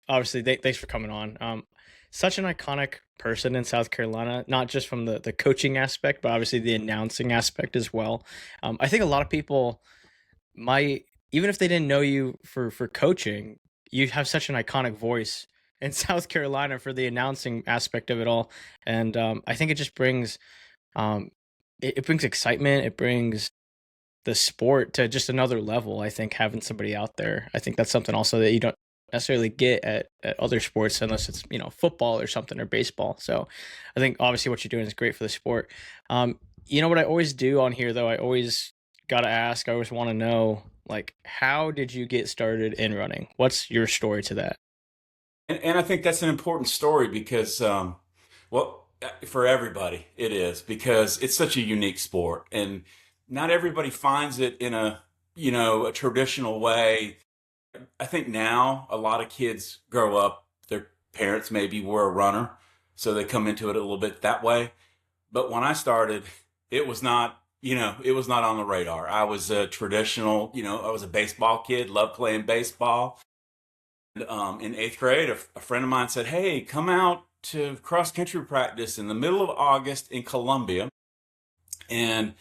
Obviously, thanks for coming on. Such an iconic person in South Carolina, not just from the coaching aspect, but obviously the announcing aspect as well. I think a lot of people might, even if they didn't know you for coaching, you have such an iconic voice in South Carolina for the announcing aspect of it all, and I think it just brings um, it brings excitement. It brings the sport to just another level. I think having somebody out there, I think that's something also that you don't necessarily get at other sports unless it's football or something or baseball. So I think obviously what you're doing is great for the sport. What I always do on here though, I always gotta ask, I always want to know, like, how did you get started in running? What's your story to that? And I think that's an important story because, well, for everybody, it is because it's such a unique sport, and not everybody finds it in a traditional way. I think now a lot of kids grow up, their parents maybe were a runner, so they come into it a little bit that way. But when I started, it was not, it was not on the radar. I was a traditional, I was a baseball kid, loved playing baseball. In eighth grade, a friend of mine said, "Hey, come out to cross country practice in the middle of August in Columbia." And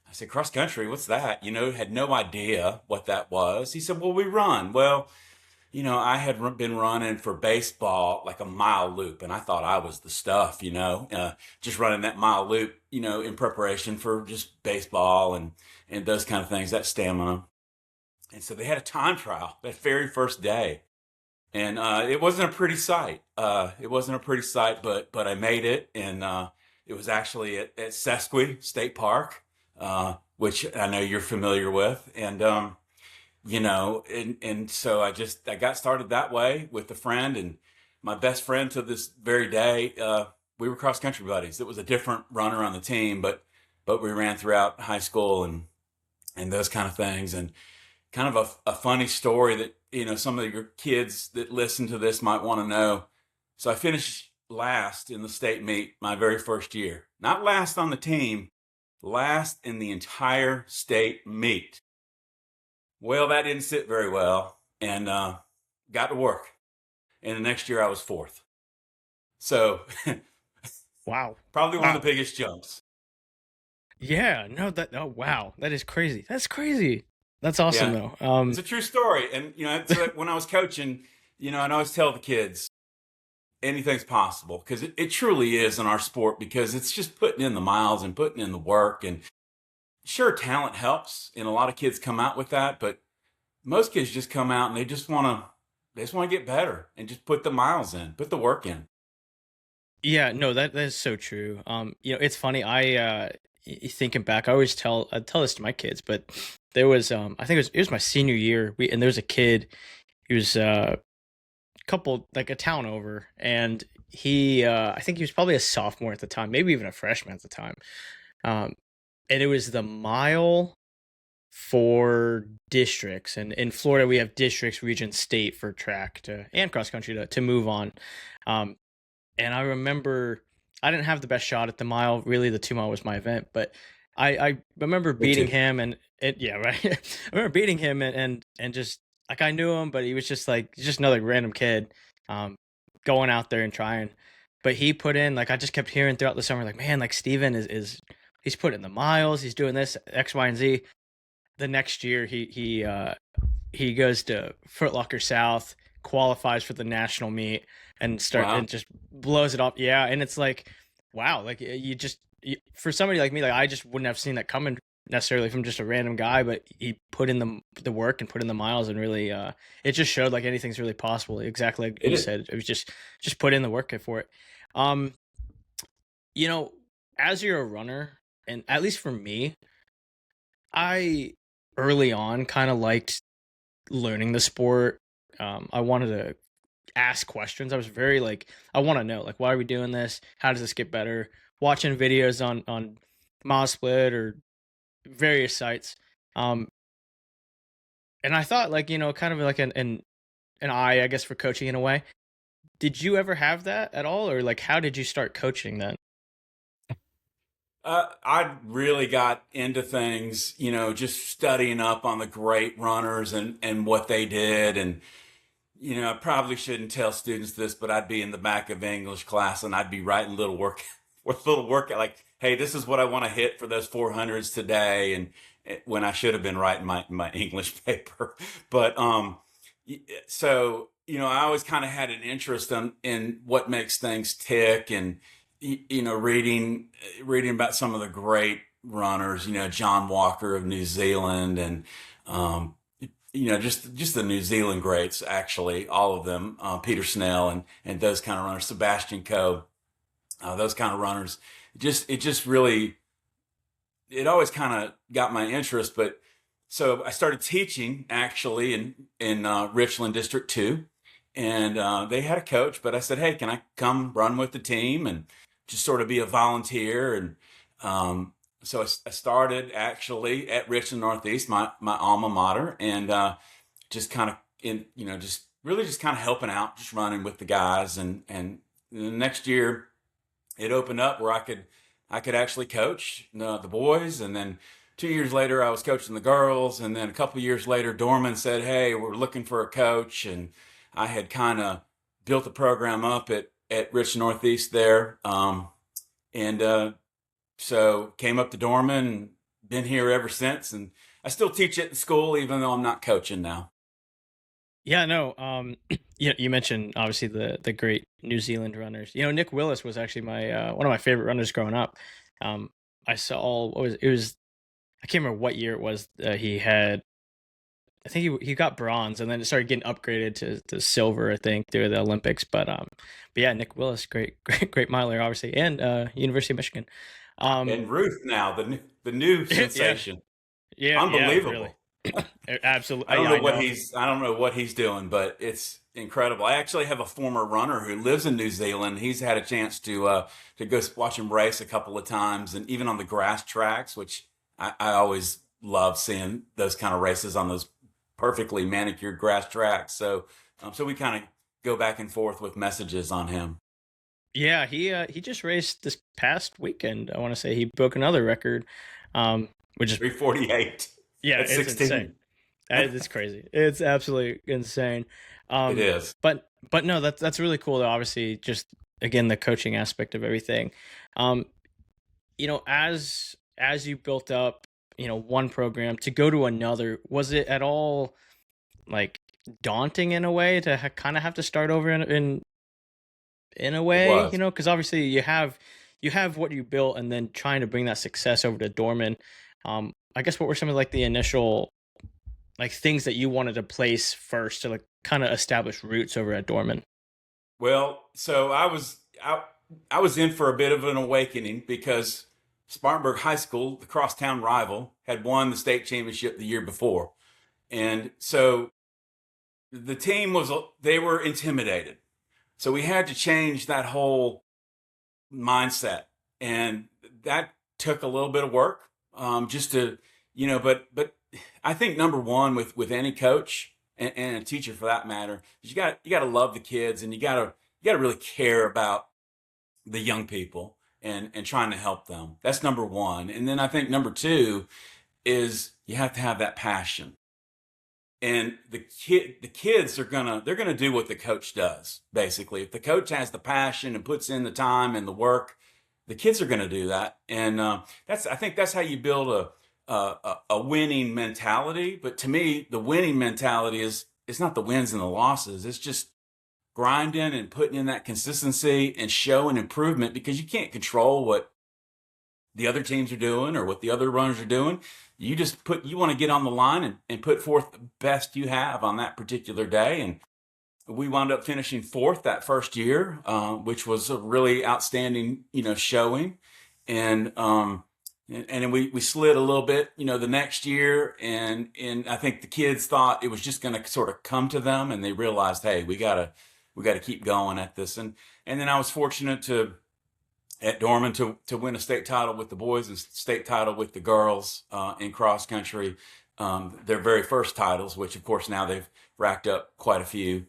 I said, "Cross country, what's that?" Had no idea what that was. He said, "Well, we run." Well, I had been running for baseball like a mile loop, and I thought I was the stuff, just running that mile loop, in preparation for just baseball and those kind of things, that stamina. And so they had a time trial that very first day. And it wasn't a pretty sight. It wasn't a pretty sight, but I made it, and it was actually at Sesqui State Park, which I know you're familiar with, and so I got started that way with a friend, and my best friend to this very day. We were cross country buddies. It was a different runner on the team, but we ran throughout high school and those kind of things, and kind of a funny story that some of your kids that listen to this might want to know. So I finished last in the state meet my very first year. Not last on the team, last in the entire state meet. Well, that didn't sit very well, and got to work. And the next year I was fourth. So Wow. probably one of the Wow. biggest jumps. Yeah, no, that oh wow, that is crazy. That's crazy. That's awesome Yeah, though. it's a true story. And it's like when I was coaching, and I always tell the kids, anything's possible because it truly is in our sport, because it's just putting in the miles and putting in the work. And sure, talent helps, and a lot of kids come out with that, but most kids just come out and they just want to get better and just put the miles in, put the work in. Yeah, no, that is so true. It's funny. Thinking back, I tell this to my kids, but there was I think it was my senior year. And there was a kid. He was couple like a town over, and I think he was probably a sophomore at the time, maybe even a freshman at the time. Um, and it was the mile for districts, and in Florida we have districts, region, state for track to and cross country to move on. Um, and I remember I didn't have the best shot at the mile. Really, the 2 mile was my event, but I remember Me beating too. him, and yeah, right. I remember beating him, and just like I knew him, but he was just like just another random kid, um, going out there and trying. But he put in, like, I just kept hearing throughout the summer, like, man, like Steven is he's putting the miles, he's doing this X, Y, and Z. The next year, he goes to Foot Locker South, qualifies for the national meet, and Wow. just blows it up. Yeah, and it's like, wow, like for somebody like me, like I just wouldn't have seen that coming necessarily from just a random guy, but he put in the work and put in the miles, and really it just showed like anything's really possible. Exactly like It you is. said, it was just put in the work for it. Um, you know, as you're a runner, and at least for me, I early on kind of liked learning the sport. I wanted to ask questions. I was very like, I want to know, like, why are we doing this? How does this get better? Watching videos on Mile Split or various sites. Um, and I thought, like, kind of like an eye, I guess, for coaching in a way. Did you ever have that at all, or like, how did you start coaching then? I really got into things, just studying up on the great runners and what they did. And I probably shouldn't tell students this, but I'd be in the back of English class and I'd be writing little work, with little work like, "Hey, this is what I want to hit for those 400s today," and when I should have been writing my English paper. But so I always kind of had an interest in what makes things tick, and reading about some of the great runners, John Walker of New Zealand, and um, just the New Zealand greats, actually, all of them, Peter Snell and those kind of runners, Sebastian Coe, those kind of runners. It just really, it always kind of got my interest. But so I started teaching actually in Richland District 2, and they had a coach, but I said, "Hey, can I come run with the team and just sort of be a volunteer?" And so I started actually at Richland Northeast, my alma mater, and just kind of just really just kind of helping out, just running with the guys, and the next year it opened up where I could actually coach the boys, and then 2 years later I was coaching the girls, and then a couple of years later Dorman said, "Hey, we're looking for a coach," and I had kind of built the program up at Rich Northeast there, and so came up to Dorman, been here ever since, and I still teach at the school even though I'm not coaching now. Yeah, no. You mentioned obviously the great New Zealand runners. Nick Willis was actually my one of my favorite runners growing up. I saw what was it was I can't remember what year it was. He had I think he got bronze, and then it started getting upgraded to silver, I think, through the Olympics. But yeah, Nick Willis, great great miler, obviously, and University of Michigan. Um, And Ruth now, the new yeah, sensation. yeah, really, Unbelievable. absolutely. Yeah, I I know. don't know what he's doing, but it's incredible. I actually have a former runner who lives in New Zealand. He's had a chance to go watch him race a couple of times, and even on the grass tracks, which I always love seeing those kind of races on those perfectly manicured grass tracks. So we kind of go back and forth with messages on him. Yeah, he just raced this past weekend. I want to say he broke another record, which is 348 yeah, at it's insane. 16. It's crazy. It's absolutely insane. It is. But no, that's really cool. Though, obviously, just again the coaching aspect of everything. Um, as you built up, one program to go to another, was it at all like daunting in a way to kind of have to start over in a It way, was. because obviously you have what you built, and then trying to bring that success over to Dorman. I guess what were some of like the initial like things that you wanted to place first to like kind of establish roots over at Dorman? Well, so I was in for a bit of an awakening because Spartanburg High School, the crosstown rival, had won the state championship the year before. And so the team was they were intimidated. So we had to change that whole mindset. And that took a little bit of work, just to, but I think number one with any coach and a teacher for that matter is you got to love the kids, and you got to really care about the young people and trying to help them. That's number one. And then I think number two is you have to have that passion. And the kids they're gonna do what the coach does. Basically, if the coach has the passion and puts in the time and the work, the kids are gonna do that. And I think that's how you build a winning mentality. But to me, the winning mentality is it's not the wins and the losses. It's just grinding and putting in that consistency and showing improvement, because you can't control what the other teams are doing or what the other runners are doing. You want to get on the line and put forth the best you have on that particular day. And we wound up finishing fourth that first year, which was a really outstanding, showing. And, and then we slid a little bit, the next year. And I think the kids thought it was just going to sort of come to them, and they realized, hey, we got to keep going at this. And then I was fortunate at Dorman to win a state title with the boys and state title with the girls in cross country, their very first titles, which of course now they've racked up quite a few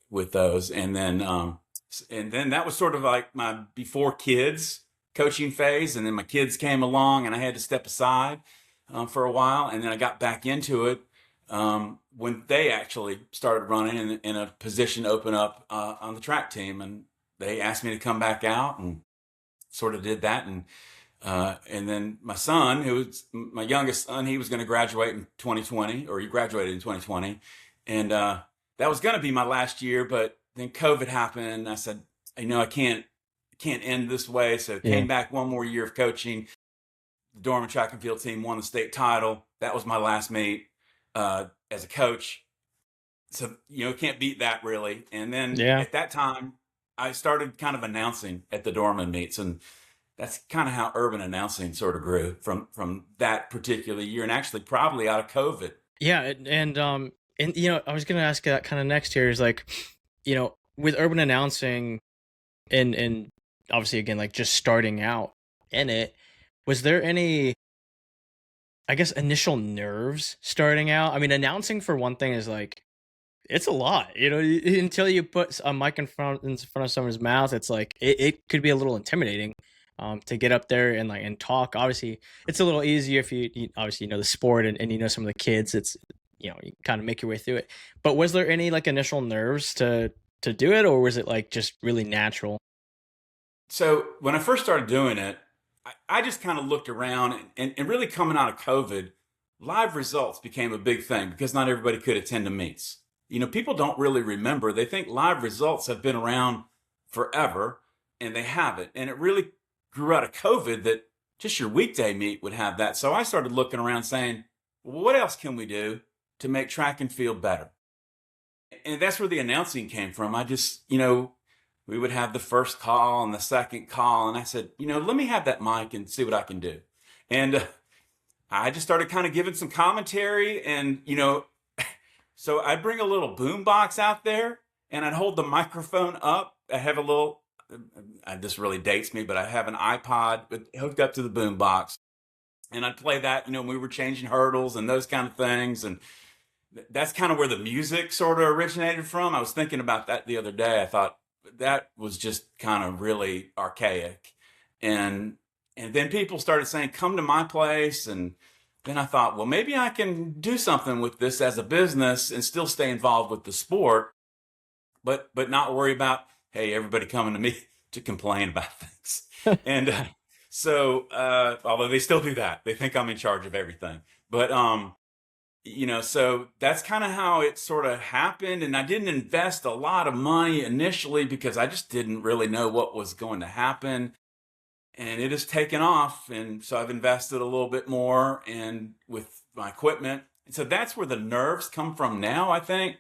with those. And then that was sort of like my before kids coaching phase, and then my kids came along, and I had to step aside for a while, and then I got back into it when they actually started running and a position opened up on the track team, and they asked me to come back out and sort of did that. And then my son, who was my youngest son, he was going to graduate in 2020, or he graduated in 2020, and that was going to be my last year. But then COVID happened, and I said, I can't end this way. So Yeah. came back one more year of coaching. The Dorman track and field team won the state title. That was my last meet as a coach. So can't beat that really. And then Yeah. at that time, I started kind of announcing at the Dorman meets, and that's kind of how urban announcing sort of grew from that particular year, and actually probably out of COVID. Yeah, and I was gonna ask that kind of next here is like, with urban announcing and obviously again like just starting out in it, was there any, I guess, initial nerves starting out? I mean, announcing for one thing is like it's a lot, until you put a mic in front of someone's mouth. It's like it could be a little intimidating, to get up there and like and talk. Obviously, it's a little easier if you obviously the sport and you know some of the kids. It's you kind of make your way through it. But was there any like initial nerves to do it, or was it like just really natural? So when I first started doing it, I just kind of looked around, and really coming out of COVID, live results became a big thing because not everybody could attend the meets. People don't really remember. They think live results have been around forever, and they haven't. And it really grew out of COVID that just your weekday meet would have that. So I started looking around saying, well, what else can we do to make track and field better? And that's where the announcing came from. I just, we would have the first call and the second call. And I said, let me have that mic and see what I can do. And I just started kind of giving some commentary. And, so I'd bring a little boom box out there, and I'd hold the microphone up. I have a little, this really dates me, but I have an iPod hooked up to the boom box. And I'd play that, when we were changing hurdles and those kind of things. And that's kind of where the music sort of originated from. I was thinking about that the other day. I thought that was just kind of really archaic. And then people started saying, come to my place. And then I thought, well, maybe I can do something with this as a business and still stay involved with the sport, but not worry about, hey, everybody coming to me to complain about things. And although they still do that, they think I'm in charge of everything. But so that's kind of how it sort of happened. And I didn't invest a lot of money initially because I just didn't really know what was going to happen. And it has taken off. And so I've invested a little bit more and with my equipment. And so that's where the nerves come from now, I think,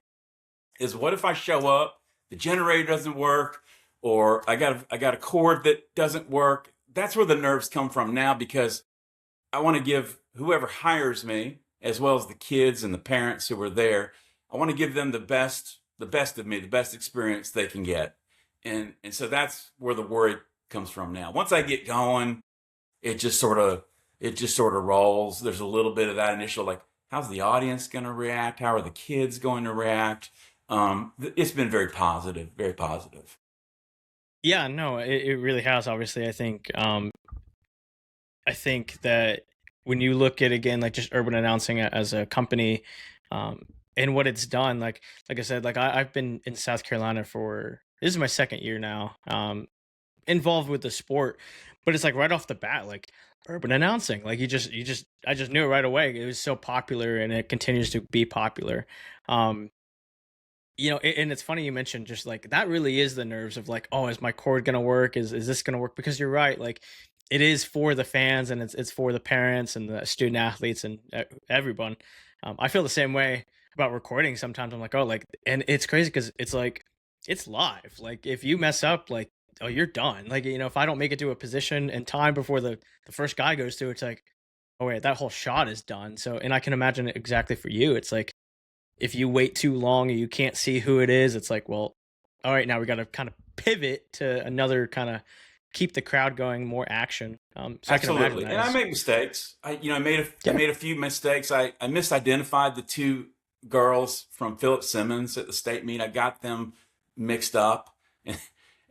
is what if I show up, the generator doesn't work, or I got a cord that doesn't work. That's where the nerves come from now, because I want to give whoever hires me, as well as the kids and the parents who are there, I want to give them the best of me, the best experience they can get. And so that's where the worry comes from now. Once I get going, it just sort of rolls. There's a little bit of that initial, like, how's the audience going to react? How are the kids going to react? It's been very positive, very positive. Yeah, no, it really has. Obviously, I think that when you look at again like just urban announcing as a company, and what it's done, like I said, like I've been in South Carolina for, this is my second year now, involved with the sport, but it's like right off the bat, like urban announcing, like I just knew it right away. It was so popular and it continues to be popular. Um, and it's funny you mentioned just like that really is the nerves of like, oh, is my cord gonna work? Is this gonna work? Because you're right, like it is for the fans and it's for the parents and the student athletes and everyone. I feel the same way about recording. Sometimes I'm like, oh, like, and it's crazy because it's like it's live. Like if you mess up, like, oh, you're done. Like if I don't make it to a position in time before the first guy goes to, it's like, oh wait, that whole shot is done. So, and I can imagine it exactly for you. It's like if you wait too long and you can't see who it is, it's like, well, all right, now we got to kind of pivot to another kind of keep the crowd going, more action. So I can imagine Absolutely. that And I is, make mistakes. I yeah, made a few mistakes. I misidentified the two girls from Philip Simmons at the state meet. I got them mixed up.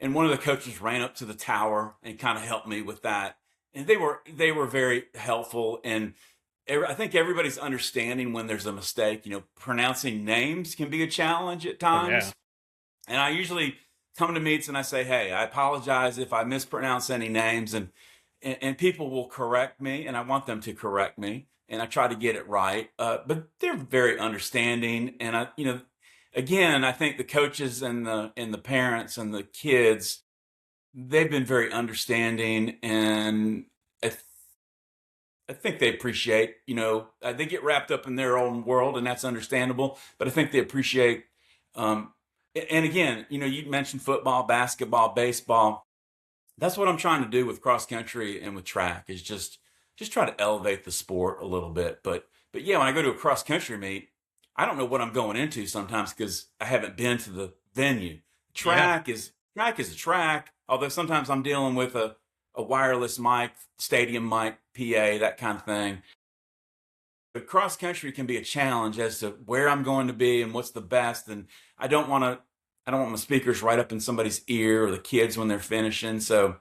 And one of the coaches ran up to the tower and kind of helped me with that. And they were very helpful. And I think everybody's understanding when there's a mistake. Pronouncing names can be a challenge at Oh yeah. times. And I usually come to meets and I say, "Hey, I apologize if I mispronounce any names," and people will correct me, and I want them to correct me, and I try to get it right. But they're very understanding, and again, I think the coaches and the parents and the kids, they've been very understanding, and I, th- I think they appreciate. They get wrapped up in their own world, and that's understandable. But I think they appreciate. Um, and again, you mentioned football, basketball, baseball. That's what I'm trying to do with cross country and with track is just try to elevate the sport a little bit. But yeah, when I go to a cross country meet, I don't know what I'm going into sometimes because I haven't been to the venue. Yeah. Track is a track, although sometimes I'm dealing with a wireless mic, stadium mic, PA, that kind of thing. But cross country can be a challenge as to where I'm going to be and what's the best. And I don't want to I don't want my speakers right up in somebody's ear or the kids when they're finishing. So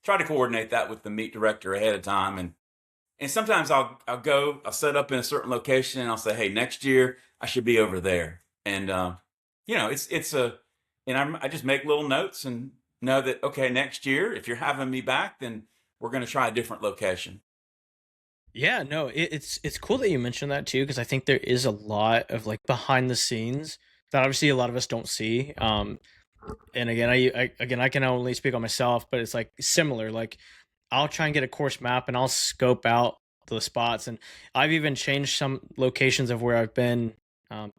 try to coordinate that with the meet director ahead of time. And sometimes I'll set up in a certain location and I'll say, hey, next year I should be over there. And it's a and I just make little notes and know that okay, next year if you're having me back, then we're going to try a different location. Yeah, no, it's cool that you mentioned that too, because I think there is a lot of like behind the scenes that obviously a lot of us don't see. And again, I can only speak on myself, but it's like similar. Like I'll try and get a course map and I'll scope out the spots, and I've even changed some locations of where I've been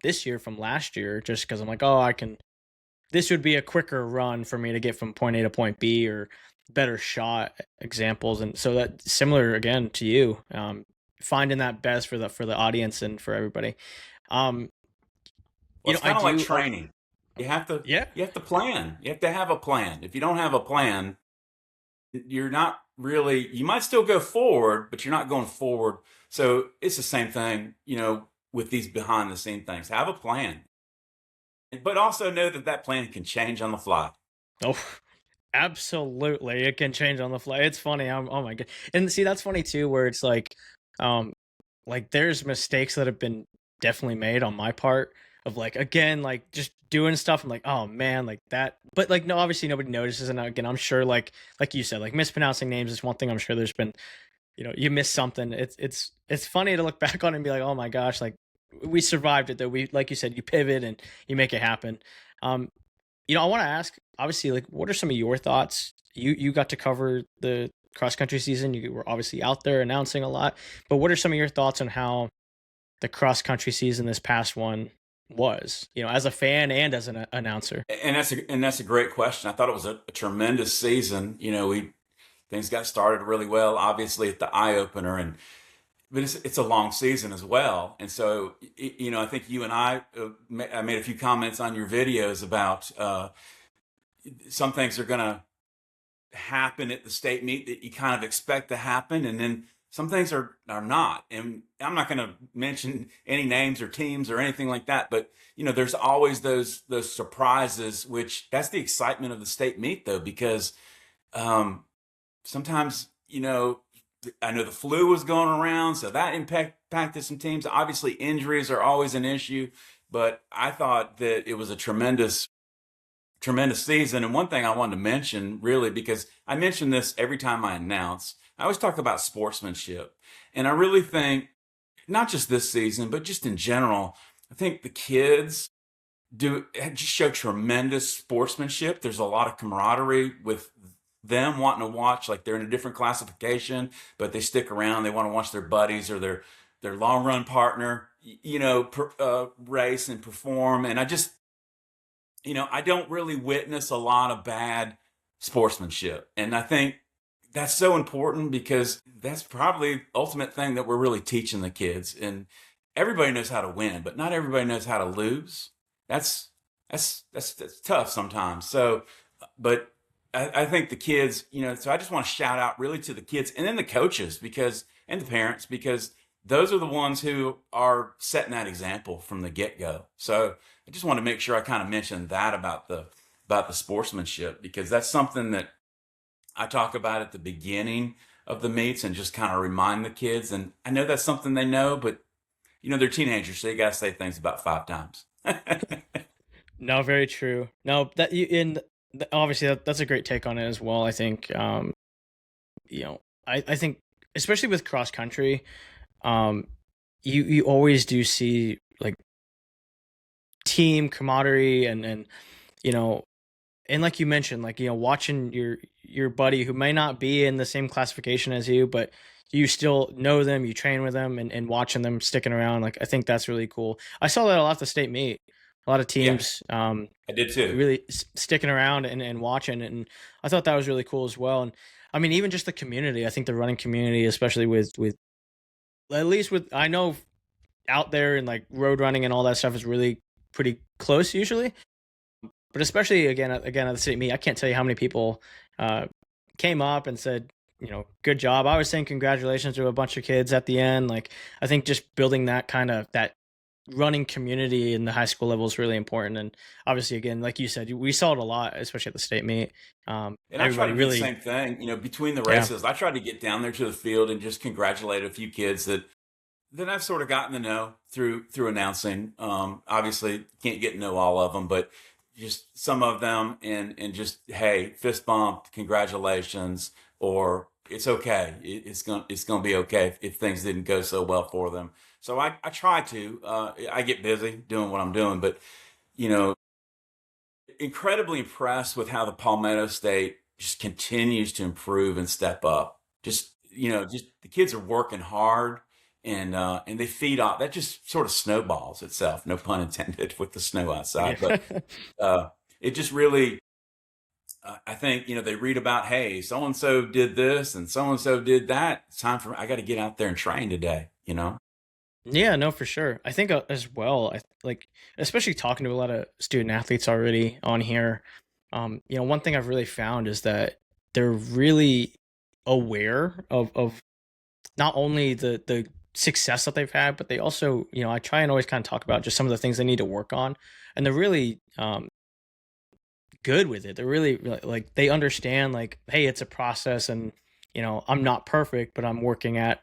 this year from last year, just because I'm like, oh, I can. This would be a quicker run for me to get from point A to point B, or better shot examples, and so that similar again to you, finding that best for the audience and for everybody. Um, Well, it's I kind of like do. training. You have to Yeah, you have to plan. You have to have a plan. If you don't have a plan, you're not really you might still go forward, but you're not going forward. So it's the same thing, with these behind the scene things. Have a plan, but also know that that plan can change on the fly. oh, absolutely. It can change on the fly. It's funny. Oh my god. And see, that's funny too, where it's um, like there's mistakes that have been definitely made on my part of like again like just doing stuff. I'm like, oh man, like that. But like no, obviously nobody notices. And again, I'm sure like you said, like mispronouncing names is one thing. I'm sure there's been you miss something. It's funny to look back on and be like, oh my gosh, like we survived it though. We like you said, you pivot and you make it happen. Um, I want to ask, obviously, like, what are some of your thoughts? You got to cover the cross country season. You were obviously out there announcing a lot, but what are some of your thoughts on how the cross country season this past one was? As a fan and as an announcer. And that's a great question. I thought it was a tremendous season. We things got started really well, obviously at the eye opener, but it's a long season as well. And so, I think you and I made a few comments on your videos about some things are going to happen at the state meet that you kind of expect to happen, and then some things are not. And I'm not going to mention any names or teams or anything like that, but there's always those surprises, which that's the excitement of the state meet, though, because sometimes I know the flu was going around, so that impacted some teams. Obviously, injuries are always an issue, but I thought that it was a tremendous season. And one thing I wanted to mention, really, because I mention this every time I announce, I always talk about sportsmanship. And I really think, not just this season, but just in general, I think the kids just show tremendous sportsmanship. There's a lot of camaraderie with them wanting to watch, like they're in a different classification, but they stick around. They want to watch their buddies or their long run partner, race and perform. And I don't really witness a lot of bad sportsmanship. And I think that's so important because that's probably the ultimate thing that we're really teaching the kids. And everybody knows how to win, but not everybody knows how to lose. That's tough sometimes. So, but I think the kids, so I just want to shout out really to the kids and then the coaches and the parents, because those are the ones who are setting that example from the get go. So I just want to make sure I kind of mention that about the sportsmanship, because that's something that I talk about at the beginning of the meets and just kind of remind the kids. And I know that's something they know, but they're teenagers, so you got to say things about 5 times. No, very true. No, that you in obviously that's a great take on it as well. I think you know, I think especially with cross country, um you always do see like team camaraderie and you know, and like you mentioned, like watching your buddy who may not be in the same classification as you, but you still know them, you train with them, and watching them sticking around. Like I think that's really cool. I saw that a lot at the state meet. A lot of Yeah, teams I did too. really sticking around and watching, and I thought that was really cool as well. And I mean, even just the community. I think the running community, especially with at least with I know out there and like road running and all that stuff is really pretty close usually. But especially again at the city meet, I can't tell you how many people uh, came up and said, good job. I was saying congratulations to a bunch of kids at the end. Like I think just building that running community in the high school level is really important. And obviously, again, like you said, we saw it a lot, especially at the state meet. And I try Everybody to do the really, same thing. Between the yeah, races, I try to get down there to the field and just congratulate a few kids that I've sort of gotten to know through announcing. Obviously, can't get to know all of them, but just some of them, and just, hey, fist bump, congratulations, or it's okay. It's gonna be okay if things didn't go so well for them. So I try to. I get busy doing what I'm doing, but you know, incredibly impressed with how the Palmetto State just continues to improve and step up. Just the kids are working hard, and they feed off that. Just sort of snowballs itself, no pun intended, with the snow outside. But yeah. uh, it just really, I think, they read about, hey, so and so did this and so did that. It's time for I got to get out there and train today. Yeah, no, for sure. I think as well, like especially talking to a lot of student athletes already on here. One thing I've really found is that they're really aware of not only the success that they've had, but they also, I try and always kind of talk about just some of the things they need to work on, and they're really good with it. They're really like they understand like, hey, it's a process, and I'm not perfect, but I'm working at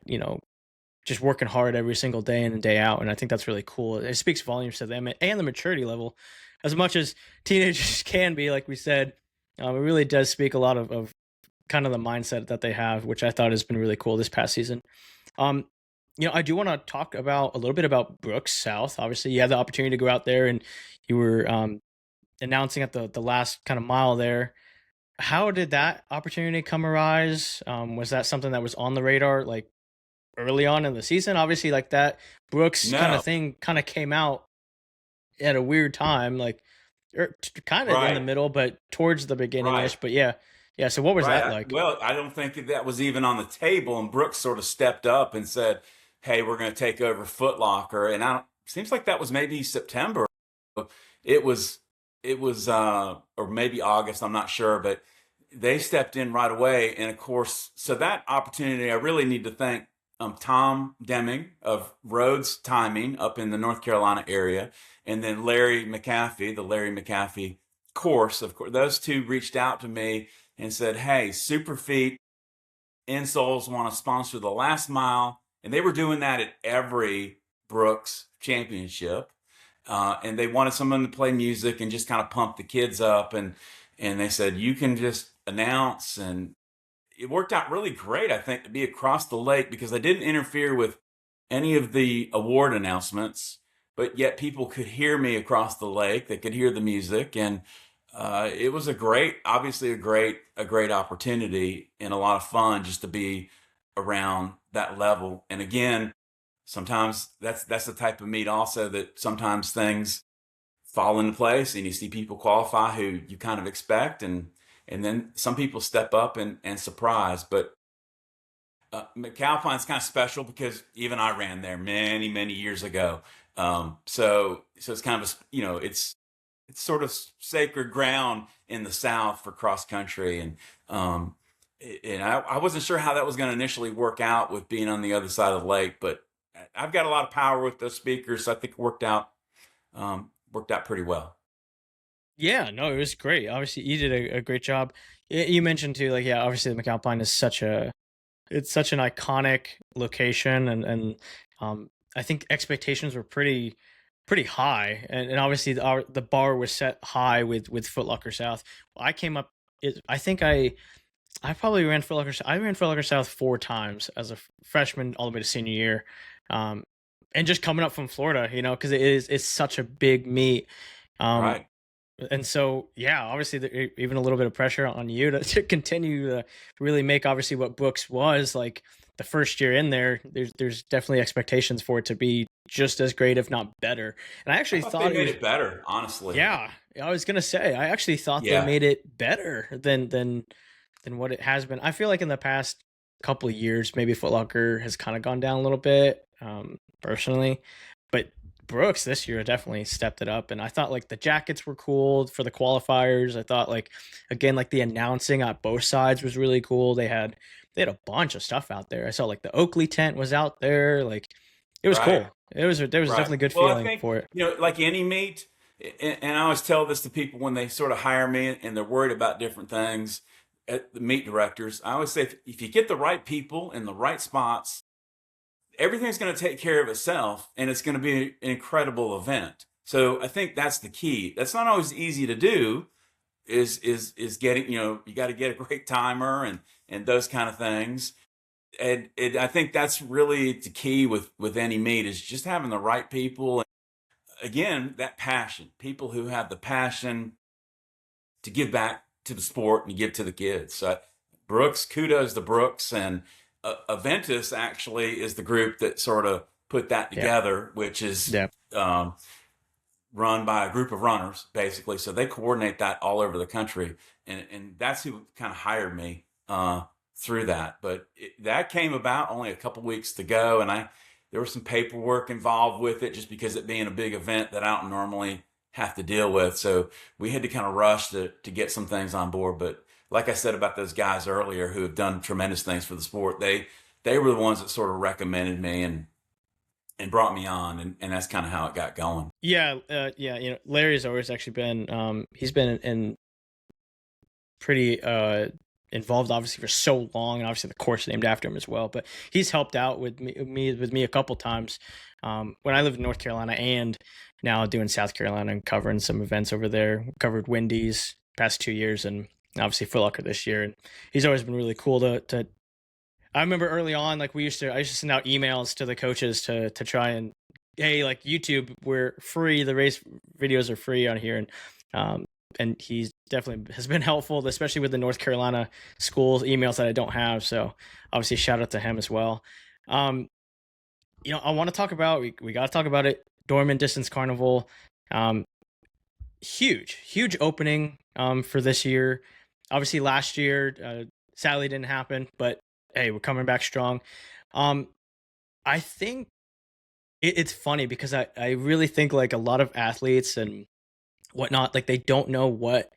just working hard every single day in and day out. And I think that's really cool. It speaks volumes to them and the maturity level, as much as teenagers can be, like we said. It really does speak a lot of kind of the mindset that they have, which I thought has been really cool this past season. Um, I do want to talk about a little bit about Brooks South. Obviously, you had the opportunity to go out there and you were announcing at the last kind of mile there. How did that opportunity come arise? Was that something that was on the radar, like early on in the season? Obviously, like that Brooks kind No, of thing kind of came out at a weird time, like kind of in the right, middle, but towards the beginning right. ish. But yeah, yeah. So what was Right. that like? Well, I don't think that was even on the table. And Brooks sort of stepped up and said, "Hey, we're going to take over Foot Locker." And I don't. Seems like that was maybe September. It was. It was, or maybe August. I'm not sure, but they stepped in right away. And of course, so that opportunity, I really need to thank Tom Deming of Rhodes Timing up in the North Carolina area, and then Larry McAfee, the Larry McAfee course. Of course, those two reached out to me and said, "Hey, Superfeet insoles want to sponsor the last mile," and they were doing that at every Brooks championship, and they wanted someone to play music and just kind of pump the kids up, and they said you can just announce, and it worked out really great, I think, to be across the lake because I didn't interfere with any of the award announcements, but yet people could hear me across the lake. They could hear the music, and it was obviously a great opportunity and a lot of fun just to be around that level. And again, sometimes that's the type of meet also that sometimes things fall into place and you see people qualify who you kind of expect, and then some people step up and surprise. But McAlpine's kind of special because even I ran there many, many years ago. So it's kind of it's sort of sacred ground in the South for cross country, um, and I wasn't sure how that was going to initially work out with being on the other side of the lake, but I've got a lot of power with those speakers, so I think it worked out pretty well. Yeah, no, it was great. Obviously, you did a great job. You mentioned too, like, yeah, obviously the McAlpine is such a It's such an iconic location, and I think expectations were pretty high, and obviously the bar was set high with Foot Locker South. I came up. I think I probably ran Foot Locker. I ran Foot Locker South 4 times as a freshman all the way to senior year, um, and just coming up from Florida, because it's such a big meet. Um, Right. and so, yeah, obviously, even a little bit of pressure on you to continue to really make obviously what Brooks was like the first year in there. There's definitely expectations for it to be just as great, if not better. And I I actually thought they thought it made was, it better, honestly. yeah, I was gonna say, I actually thought they Yeah. made it better than what it has been. I feel like in the past couple of years, maybe Foot Locker has kind of gone down a little bit, personally, but Brooks this year definitely stepped it up. And I thought like the jackets were cool for the qualifiers. I thought like again like the announcing at both sides was really cool. They had a bunch of stuff out there. I saw like the Oakley tent was out there. Like it was Right. cool. There was Right. definitely good Well, I feeling think, for it. like any meet, and I always tell this to people when they sort of hire me and they're worried about different things, the meet directors, I always say if you get the right people in the right spots, everything's going to take care of itself and it's going to be an incredible event. So I think that's the key. That's not always easy to do, is getting, you got to get a great timer and those kind of things. And I think that's really the key with any meet, is just having the right people. Again, that passion, people who have the passion to give back to the sport and give to the kids. Brooks, kudos to Brooks, and Aventus actually is the group that sort of put that Yeah. together, which is Yeah. um, run by a group of runners, basically. So they coordinate that all over the country, and that's who kind of hired me through that. But that came about only a couple weeks to go, and there was some paperwork involved with it, just because it being a big event that I don't normally have to deal with. So we had to kind of rush to get some things on board. But like I said about those guys earlier who have done tremendous things for the sport, they were the ones that sort of recommended me and brought me on, and that's kind of how it got going. Yeah, yeah. Larry's always actually been he's been in pretty involved obviously for so long, and obviously the course named after him as well. But he's helped out with me a couple times when I lived in North Carolina, and now doing South Carolina and covering some events over there. Covered Wendy's past 2 years, and obviously Foot Locker this year. And he's always been really cool to. I remember early on, like I used to send out emails to the coaches to try and, hey, like YouTube, we're free. The race videos are free on here, and he's definitely has been helpful, especially with the North Carolina schools emails that I don't have. So obviously, shout out to him as well. Um, I want to talk about we got to talk about it. Dorman Distance Carnival, um, huge opening for this year. Obviously, last year sadly didn't happen, but hey, we're coming back strong. Um, I think it's funny because I really think like a lot of athletes and whatnot, like they don't know what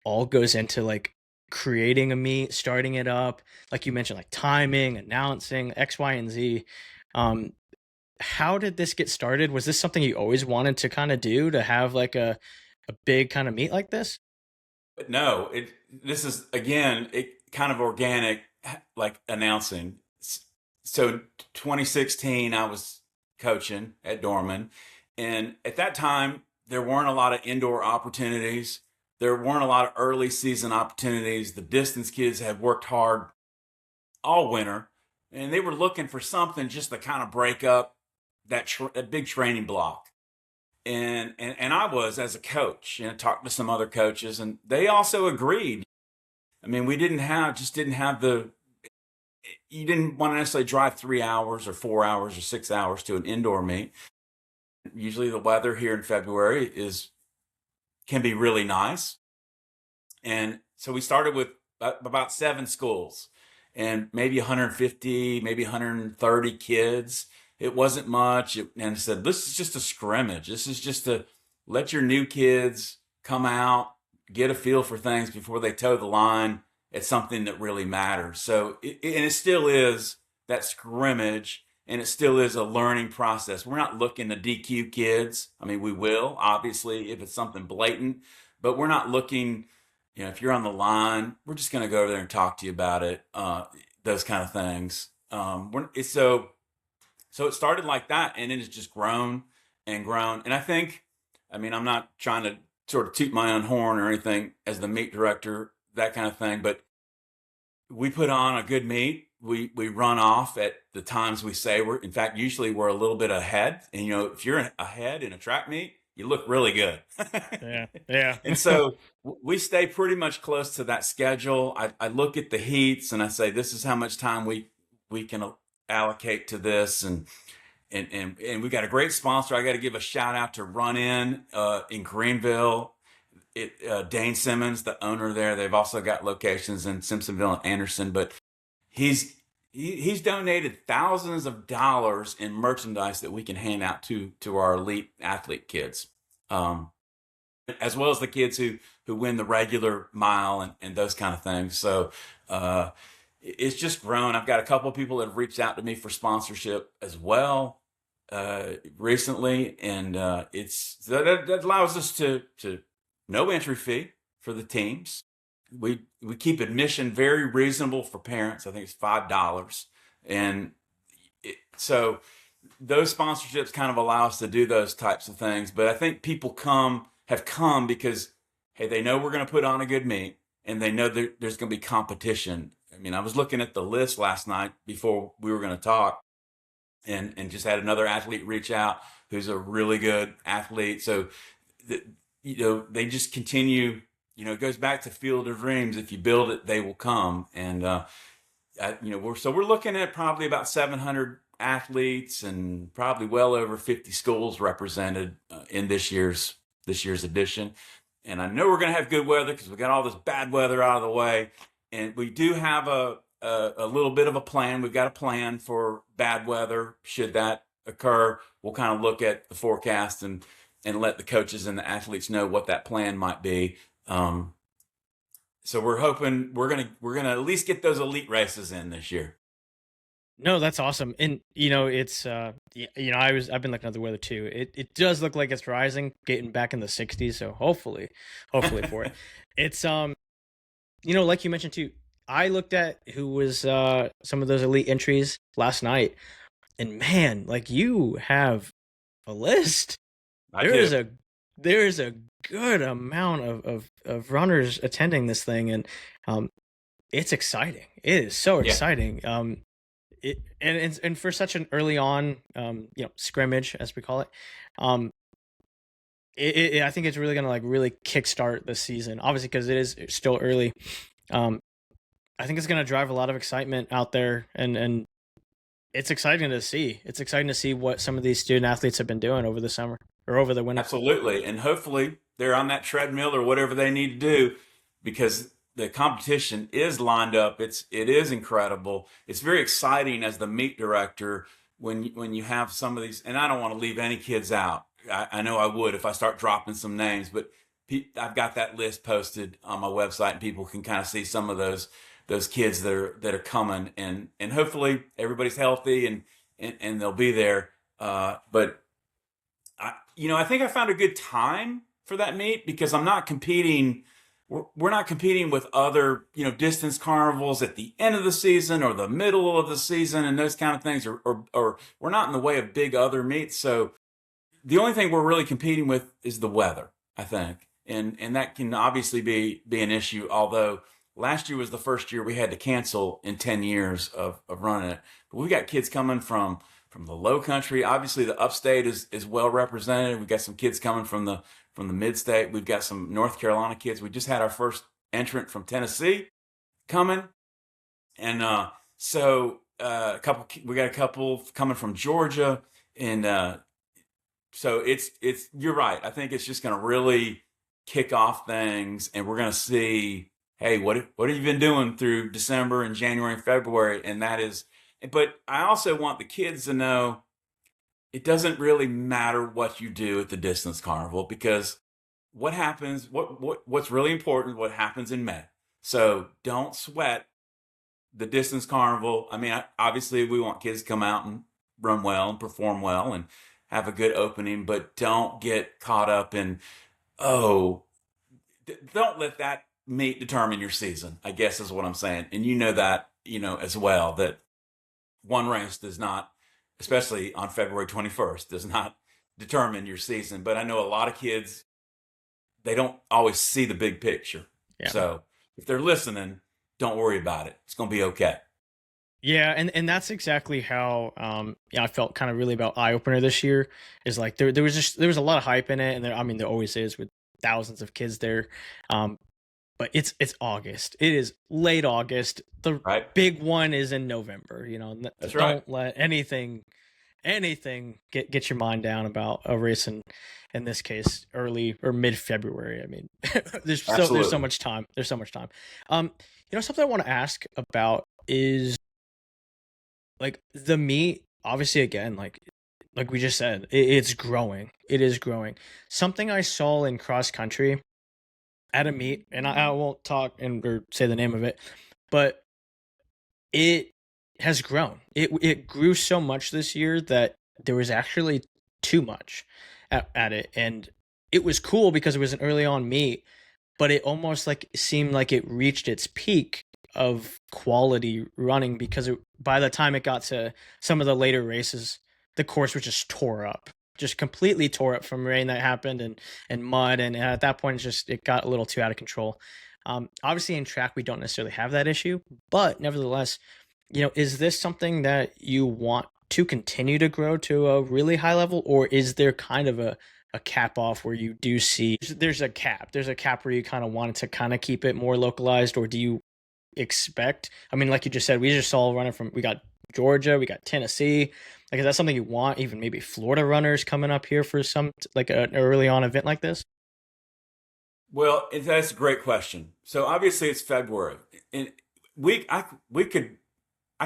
all goes into like creating a meet, starting it up, like you mentioned, like timing, announcing, X, Y, and Z. Um, how did this get started? Was this something you always wanted to kind of do, to have like a big kind of meet like this? But no, this is again it kind of organic, like announcing. So 2016, I was coaching at Dorman, and at that time there weren't a lot of indoor opportunities. There weren't a lot of early season opportunities. The distance kids had worked hard all winter, and they were looking for something just to kind of break up that big training block. And I was, as a coach, talked to some other coaches, and they also agreed. I mean, we didn't have the you didn't want to necessarily drive 3 hours or 4 hours or 6 hours to an indoor meet. Usually, the weather here in February is can be really nice, and so we started with about 7 schools and maybe 150, maybe 130 kids. It wasn't much. And I said, this is just a scrimmage. This is just to let your new kids come out, get a feel for things before they toe the line at something that really matters. So, and it still is that scrimmage, and it still is a learning process. We're not looking to DQ kids. I mean, we will, obviously, if it's something blatant, but we're not looking, if you're on the line, we're just going to go over there and talk to you about it. those kind of things. So it started like that, and it has just grown and grown. And I think, I mean, I'm not trying to sort of toot my own horn or anything as the meet director, that kind of thing, but we put on a good meet. We run off at the times we say we're. In fact, usually we're a little bit ahead. And if you're ahead in a track meet, you look really good. Yeah, yeah. And so we stay pretty much close to that schedule. I look at the heats and I say, this is how much time we can allocate to this, and we got a great sponsor. I got to give a shout out to Run in Greenville. Dane Simmons, the owner there. They've also got locations in Simpsonville and Anderson, but he's donated thousands of dollars in merchandise that we can hand out to our elite athlete kids, as well as the kids who win the regular mile and those kind of things. So it's just grown. I've got a couple of people that have reached out to me for sponsorship as well recently, and that allows us to no entry fee for the teams. We keep admission very reasonable for parents. I think it's $5, and so those sponsorships kind of allow us to do those types of things. But I think people have come because, hey, they know we're going to put on a good meet, and they know there's going to be competition. I mean, I was looking at the list last night before we were going to talk, and just had another athlete reach out who's a really good athlete. So they just continue. It goes back to Field of Dreams. If you build it, they will come. And we're looking at probably about 700 athletes and probably well over 50 schools represented in this year's edition. And I know we're going to have good weather because we got all this bad weather out of the way. And we do have a little bit of a plan. We've got a plan for bad weather. Should that occur, we'll kind of look at the forecast and let the coaches and the athletes know what that plan might be. So we're hoping we're gonna at least get those elite races in this year. No, that's awesome. And it's I've been looking at the weather too. It does look like it's rising, getting back in the 60s. So hopefully for it. It's like you mentioned too, I looked at who was some of those elite entries last night, and man, like, you have a list. There is a good amount of runners attending this thing, and it's exciting. It is so exciting. And for such an early on scrimmage, as we call it, I think it's really gonna really kickstart the season. Obviously, because it is still early. I think it's gonna drive a lot of excitement out there, and it's exciting to see. It's exciting to see what some of these student athletes have been doing over the summer or over the winter. Absolutely. And hopefully they're on that treadmill or whatever they need to do, because the competition is lined up. It is incredible. It's very exciting as the meet director when you have some of these, and I don't want to leave any kids out. I know I would if I start dropping some names, but I've got that list posted on my website, and people can kind of see some of those kids that are coming, and hopefully everybody's healthy and they'll be there. But I think I found a good time for that meet, because I'm not competing. We're not competing with other, distance carnivals at the end of the season or the middle of the season and those kind of things, or we're not in the way of big other meets. So the only thing we're really competing with is the weather, I think. And that can obviously be an issue, although last year was the first year we had to cancel in 10 years of running it. But we've got kids coming from the low country. Obviously the upstate is well represented. We've got some kids coming from the mid-state. We've got some North Carolina kids. We just had our first entrant from Tennessee coming. And we got a couple coming from Georgia. And so it's you're right. I think it's just going to really kick off things, and we're going to see, hey, what have you been doing through December and January and February? And that is, but I also want the kids to know it doesn't really matter what you do at the Distance Carnival, because what happens, what's really important, what happens in May. So don't sweat the Distance Carnival. I mean, obviously we want kids to come out and run well and perform well and have a good opening, but don't get caught up in, don't let that meet determine your season, I guess is what I'm saying. And you know that, as well, that one race does not, especially on February 21st, does not determine your season. But I know a lot of kids, they don't always see the big picture. Yeah. So if they're listening, don't worry about it. It's going to be okay. Yeah, and that's exactly how yeah, I felt kind of really about Eye Opener this year. Is like there was a lot of hype in it, and I mean there always is with thousands of kids there. But it's August. It is late August. The Right? big one is in November. That's right. Don't let anything get your mind down about a race in this case early or mid February. I mean, there's so Absolutely. much time. There's so much time. Um, Something I want to ask about is like the meat. Obviously, again, like we just said, it's growing. It is growing. Something I saw in cross country at a meet, and I won't talk and or say the name of it, but it has grown. It grew so much this year that there was actually too much at it, and it was cool because it was an early on meet, but it almost like seemed like it reached its peak of quality running because by the time it got to some of the later races, the course was just tore up, just completely tore up from rain that happened and mud, and at that point, it got a little too out of control. Obviously, in track, we don't necessarily have that issue, but nevertheless, is this something that you want to continue to grow to a really high level, or is there kind of a cap off where you do see there's a cap where you kind of want to kind of keep it more localized, or do you expect, I mean, like you just said, we just saw running from, we got Georgia, we got Tennessee, like is that something you want, even maybe Florida runners coming up here for some like an early on event like this? Well, that's a great question. So obviously it's February, and I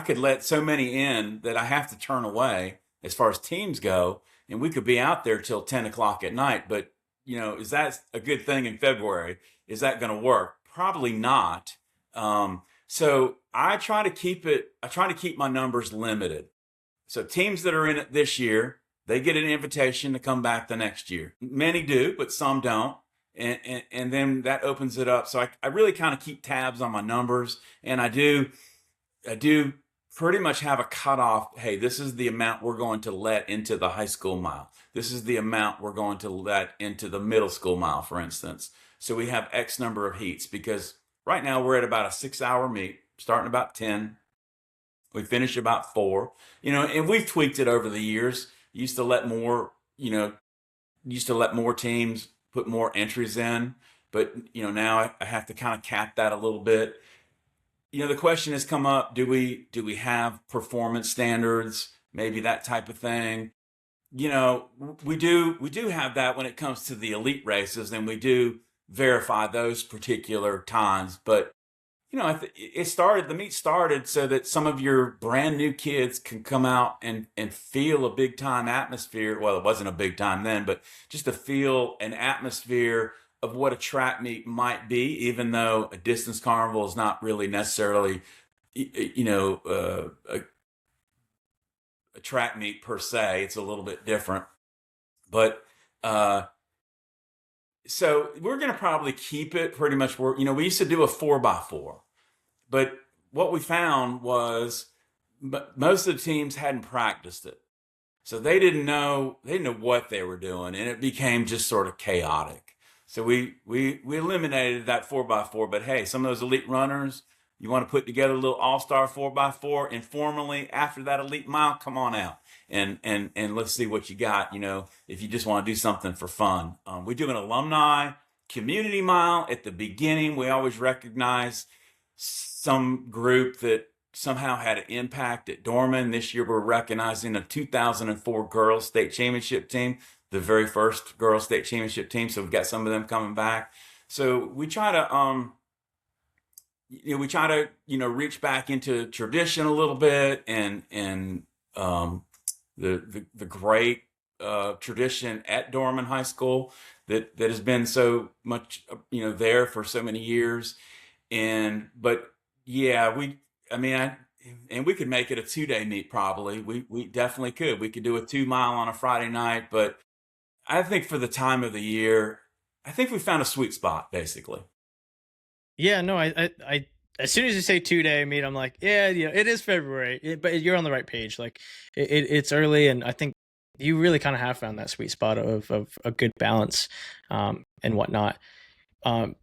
could let so many in that I have to turn away as far as teams go, and we could be out there till 10 o'clock at night. But is that a good thing in February? Is that going to work? Probably not. So I try to keep it. I try to keep my numbers limited. So teams that are in it this year, they get an invitation to come back the next year. Many do, but some don't. And then that opens it up. So I really kind of keep tabs on my numbers, and I do pretty much have a cutoff. Hey, this is the amount we're going to let into the high school mile. This is the amount we're going to let into the middle school mile, for instance. So we have X number of heats because right now we're at about a 6 hour meet, starting about 10. We finish about 4. And we've tweaked it over the years. Used to let more, used to let more teams put more entries in, but now I have to kind of cap that a little bit. The question has come up: do we have performance standards? Maybe that type of thing. We do have that when it comes to the elite races, and we do verify those particular times. But the meet started so that some of your brand new kids can come out and feel a big time atmosphere. Well, it wasn't a big time then, but just to feel an atmosphere of what a track meet might be, even though a distance carnival is not really necessarily, a track meet per se. It's a little bit different, but uh, so we're going to probably keep it pretty much where we used to do a 4x4. But what we found was most of the teams hadn't practiced it. So they didn't know what they were doing, and it became just sort of chaotic. So we eliminated that 4x4. But hey, some of those elite runners, you want to put together a little all-star 4x4 informally after that elite mile, come on out and let's see what you got. If you just want to do something for fun, we do an alumni community mile at the beginning. We always recognize some group that somehow had an impact at Dorman. This year, we're recognizing a 2004 girls state championship team, the very first girls state championship team. So we've got some of them coming back. So we try to reach back into tradition a little bit, and the great tradition at Dorman High School that has been so much there for so many years. But yeah, I mean, and we could make it a 2 day meet probably. We definitely could. We could do a 2 mile on a Friday night, but I think for the time of the year, I think we found a sweet spot basically. Yeah, no, as soon as you say 2 day meet, I'm like, yeah, it is February, but you're on the right page. Like, it's early, and I think you really kind of have found that sweet spot of a good balance, and whatnot. Um,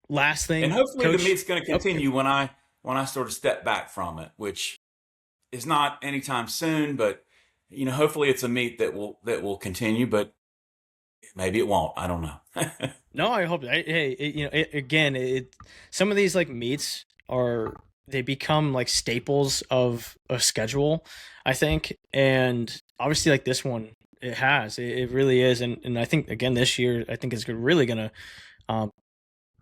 Last And thing, hopefully the coach. meet's going to Oh, continue when I sort of step back from it, which is not anytime soon, but hopefully it's a meet that will continue, but maybe it won't. I don't know. no, I hope. Hey, again, some of these like meets are they become like staples of a schedule, I think, and obviously like this one, it really is, and I think again this year, I think it's really gonna um,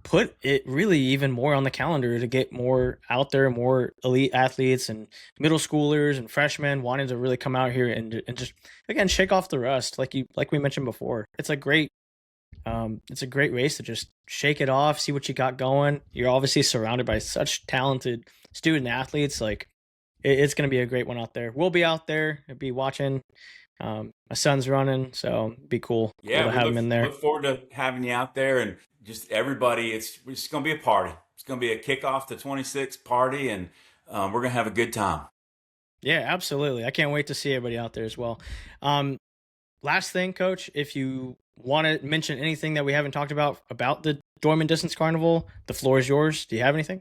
put it really even more on the calendar to get more out there, more elite athletes and middle schoolers and freshmen wanting to really come out here and just again shake off the rust, like we mentioned before. It's a great race to just shake it off, see what you got going. You're obviously surrounded by such talented student athletes. Like it's going to be a great one out there. We'll be out there. I'll be watching. My son's running, so it'd be cool Yeah, to we have him in there. look forward to having you out there and just everybody. It's going to be a party. It's going to be a kickoff to 26 party, and we're going to have a good time. Yeah, absolutely. I can't wait to see everybody out there as well. Um, Last thing, Coach, if you want to mention anything that we haven't talked about the Dorman Distance Carnival, the floor is yours. Do you have anything?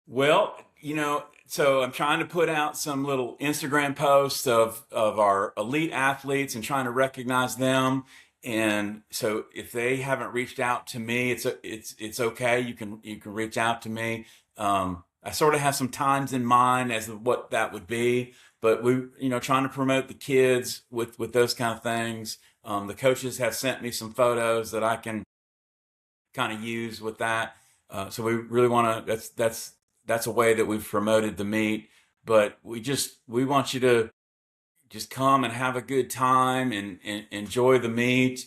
Well, so I'm trying to put out some little Instagram posts of our elite athletes and trying to recognize them. And so if they haven't reached out to me, it's okay. You can reach out to me. I sort of have some times in mind as to what that would be, but we trying to promote the kids with those kind of things. The coaches have sent me some photos that I can kind of use with that. So we really want to. That's a way that we've promoted the meet. But we want you to just come and have a good time and enjoy the meet.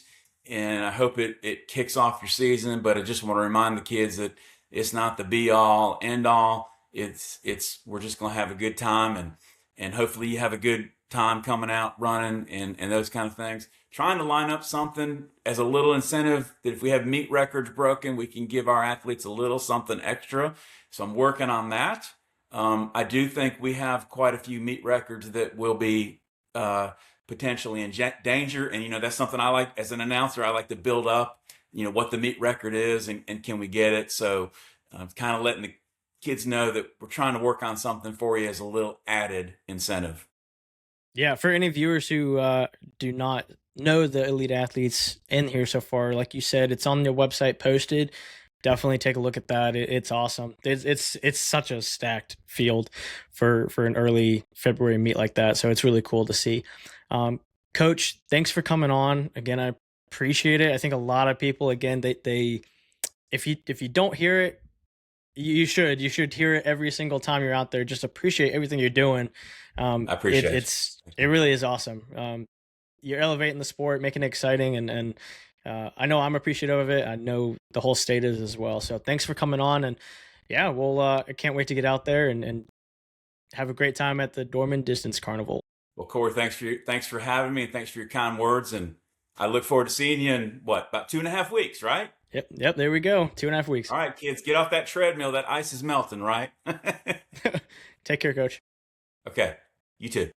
And I hope it kicks off your season. But I just want to remind the kids that it's not the be all end all. It's we're just gonna have a good time and hopefully you have a good time coming out running and those kind of things. Trying to line up something as a little incentive that if we have meet records broken, we can give our athletes a little something extra. So I'm working on that. I do think we have quite a few meet records that will be uh, potentially in danger. And, that's something I like as an announcer. I like to build up, what the meet record is and can we get it. So kind of letting the kids know that we're trying to work on something for you as a little added incentive. Yeah, for any viewers who do not know the elite athletes in here so far, like you said, it's on your website posted. Definitely take a look at that. It's awesome. It's such a stacked field for an early February meet like that. So it's really cool to see. Coach, thanks for coming on again. I appreciate it. I think a lot of people again they if you don't hear it, you should hear it every single time you're out there. Just appreciate everything you're doing. I appreciate It really is awesome. You're elevating the sport, making it exciting, and I know I'm appreciative of it. I know the whole state is as well. So thanks for coming on, and yeah, well, I can't wait to get out there and have a great time at the Dorman Distance Carnival. Well, Corey, thanks for having me and thanks for your kind words. And I look forward to seeing you in about 2.5 weeks, right? Yep. There we go. 2.5 weeks. All right, kids, get off that treadmill. That ice is melting, right? Take care, Coach. Okay, you too.